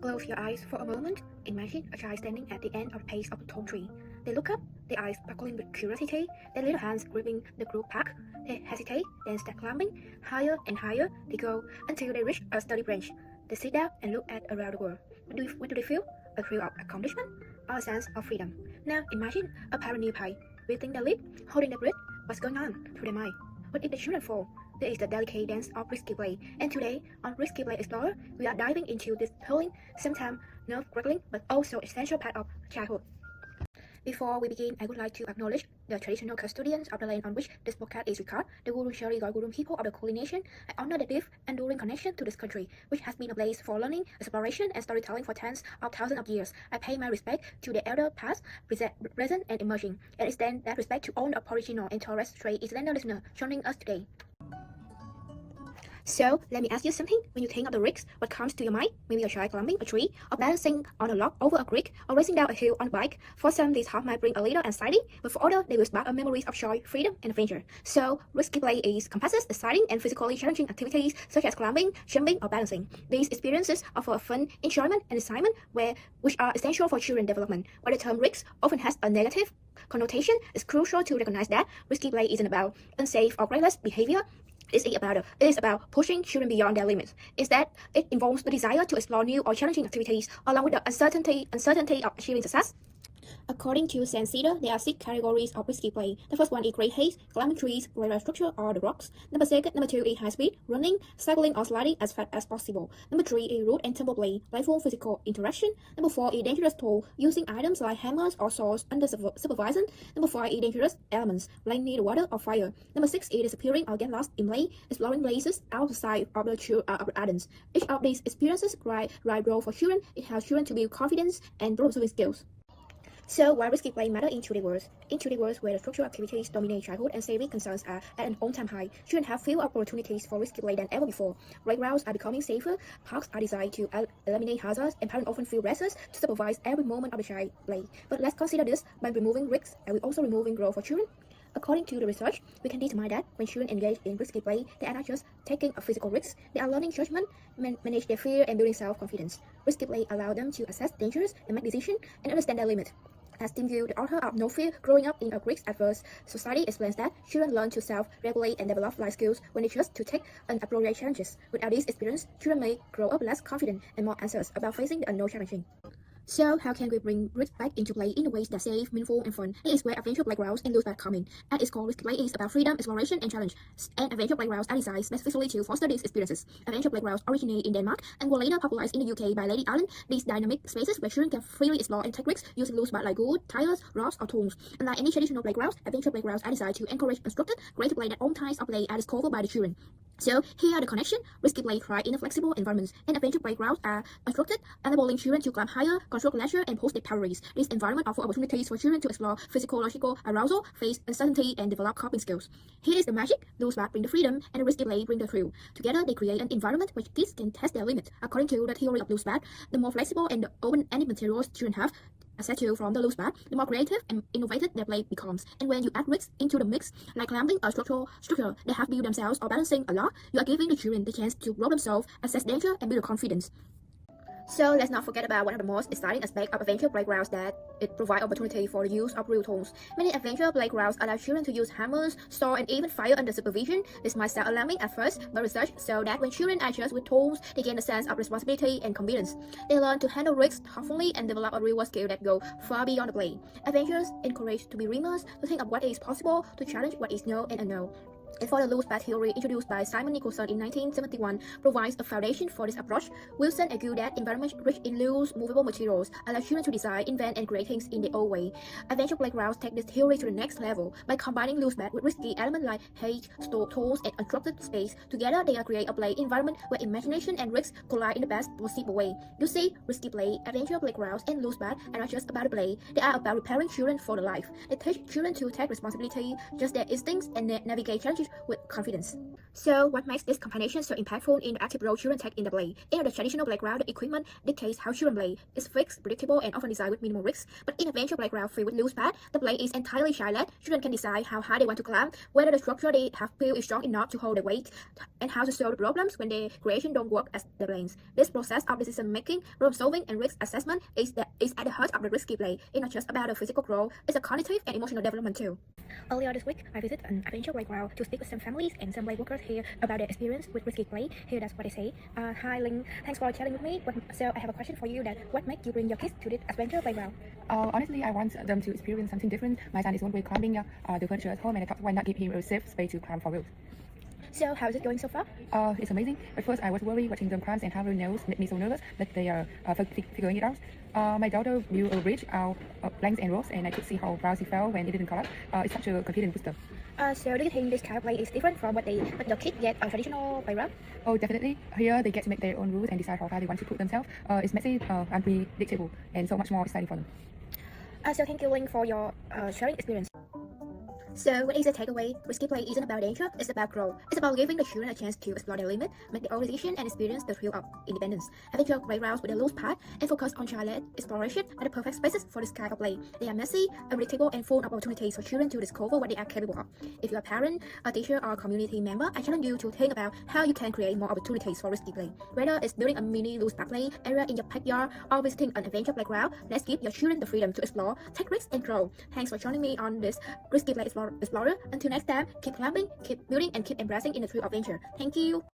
Close your eyes for a moment. Imagine a child standing at the end of the base of a tall tree. They look up, their eyes sparkling with curiosity, their little hands gripping the group pack. They hesitate, then start climbing. Higher and higher they go until they reach a sturdy branch. They sit down and look at around the world. What do they feel? A thrill of accomplishment or a sense of freedom? Now imagine a parent nearby, wetting their lip, holding their breath. What's going on through their mind? What if the children fall? There is the delicate dance of risky play, and today on Risky Play Explorer, we are diving into this thrilling, sometimes nerve-wracking, but also essential part of childhood. Before we begin, I would like to acknowledge the traditional custodians of the land on which this podcast is recorded, the Gurung Gurung people of the Kulin Nation. I honor the deep, enduring connection to this country, which has been a place for learning, exploration, and storytelling for tens of thousands of years. I pay my respect to the elder past, present, and emerging, and extend that respect to all the Aboriginal and Torres Strait Islander listeners joining us today. So, let me ask you something. When you think of the risks, what comes to your mind? Maybe a child climbing a tree, or balancing on a log over a creek, or racing down a hill on a bike. For some, these thoughts might bring a little anxiety, but for others, they will spark a memories of joy, freedom, and adventure. So, risky play encompasses exciting and physically challenging activities such as climbing, jumping, or balancing. These experiences offer fun, enjoyment, and excitement, which are essential for children's development. While the term risk often has a negative connotation, it's crucial to recognize that risky play isn't about unsafe or reckless behavior. It is about pushing children beyond their limits. Instead, it involves the desire to explore new or challenging activities, along with the uncertainty of achieving success. According to Cedar, there are 6 categories of risky play. The first one is great haste, climbing trees, great structure, or the rocks. Number 2 is high speed, running, cycling, or sliding as fast as possible. Number 3 is root and tumble play, playful physical interaction. Number 4 is dangerous tool, using items like hammers or saws under supervision. Number 5 is dangerous elements, playing near the water or fire. Number 6 is disappearing or get lost in play, exploring places outside of the islands. Each of these experiences right role for children. It helps children to build confidence and problem-solving skills. So, why risky play matter in today's world? In today's world where the structural activities dominate childhood and safety concerns are at an all-time high, children have fewer opportunities for risky play than ever before. Playgrounds are becoming safer, parks are designed to eliminate hazards, and parents often feel restless to supervise every moment of the child play. But let's consider this: by removing risks, are we also removing growth for children? According to the research, we can determine that when children engage in risky play, they are not just taking a physical risk, they are learning judgment, manage their fear, and building self-confidence. Risky play allows them to assess dangers and make decisions and understand their limits. As Tim Gill, the author of No Fear, Growing Up in a Risk-Averse Society, explains that children learn to self-regulate and develop life skills when they choose to take appropriate challenges. Without this experience, children may grow up less confident and more anxious about facing the unknown challenging. So, how can we bring risk back into play in ways that safe, meaningful, and fun? It is where adventure playgrounds and loose-back come in. At its core, risky play is about freedom, exploration, and challenge. And adventure playgrounds are designed specifically to foster these experiences. Adventure playgrounds originated in Denmark and were later popularized in the UK by Lady Allen. These dynamic spaces where children can freely explore and take risks using loose-back like wood, tires, rocks, or tools. Unlike any traditional playgrounds, adventure playgrounds are designed to encourage unstructured, creative play that all types of play are discovered by the children. So, here are the connection. Risky play thrives in a flexible environments, and adventure playgrounds are unstructured, enabling children to climb higher, construct leisure, and post their boundaries. This environment offers opportunities for children to explore physiological arousal, face uncertainty, and develop coping skills. Here is the magic. Loose-back bring the freedom, and the risky play bring the thrill. Together, they create an environment where kids can test their limits. According to the theory of loose-back, the more flexible and open-ended materials children have access to from the loose-back, the more creative and innovative their play becomes. And when you add risks into the mix, like climbing a structure they have built themselves or balancing a log, you are giving the children the chance to grow themselves, assess danger, and build confidence. So let's not forget about one of the most exciting aspects of adventure playgrounds, that it provides opportunity for the use of real tools. Many adventure playgrounds allow children to use hammers, saws, and even fire under supervision. This might sound alarming at first, but research shows that when children are trusted with tools, they gain a sense of responsibility and confidence. They learn to handle risks thoughtfully and develop a real-world skill that go far beyond the play. Adventures encourage to be dreamers, to think of what is possible, to challenge what is known and unknown. And for the loose-back theory introduced by Simon Nicholson in 1971 provides a foundation for this approach. Wilson argued that environments rich in loose, movable materials allow children to design, invent, and create things in their own way. Adventure playgrounds take this theory to the next level by combining loose-back with risky elements like hay, tools, and unstructured space. Together, they create a play environment where imagination and risk collide in the best possible way. You see, risky play, adventure playgrounds, and loose-back are not just about the play. They are about preparing children for the life. They teach children to take responsibility, just their instincts, and navigate challenges it with confidence. So, what makes this combination so impactful in the active role children take in the play? In the traditional playground, the equipment dictates how children play. It's fixed, predictable, and often designed with minimal risks. But in adventure playground filled with loose paths, the play is entirely child-led. Children can decide how high they want to climb, whether the structure they have built is strong enough to hold the weight, and how to solve the problems when their creation don't work as they plans. This process of decision-making, problem-solving, and risk assessment is at the heart of the risky play. It's not just about the physical growth; it's a cognitive and emotional development too. Earlier this week, I visited an adventure playground to speak with some families and some play workers here about their experience with risky play. Here, that's what they say. Hi, Ling. Thanks for chatting with me. So I have a question for you. What made you bring your kids to this adventure playground? Honestly, I want them to experience something different. My son is always climbing the furniture at home, and I thought why not give him a safe space to climb for real. So how is it going so far? It's amazing. At first, I was worried watching them climb, and how their nails made me so nervous that they are figuring it out. My daughter built a bridge out of planks and ropes, and I could see how proud she felt when it didn't collapse. It's such a confidence booster. So do you think this kind of play is different from what your kids get a traditional playground? Oh, definitely. Here, they get to make their own rules and decide how far they want to put themselves. It's messy, unpredictable, and so much more exciting for them. So thank you, Ling, for your sharing experience. So what is the takeaway? Risky play isn't about danger, it's about growth. It's about giving the children a chance to explore their limits, make their own decisions, and experience the thrill of independence. Adventure playgrounds with a loose path and focus on child-led exploration are the perfect spaces for this kind of play. They are messy, unpredictable, and full of opportunities for children to discover what they are capable of. If you're a parent, a teacher, or a community member, I challenge you to think about how you can create more opportunities for risky play. Whether it's building a mini loose path play area in your backyard or visiting an adventure playground, let's give your children the freedom to explore, take risks, and grow. Thanks for joining me on this Risky Play Explorer. Until next time, keep climbing, keep building, and keep embracing in the thrill of adventure. Thank you.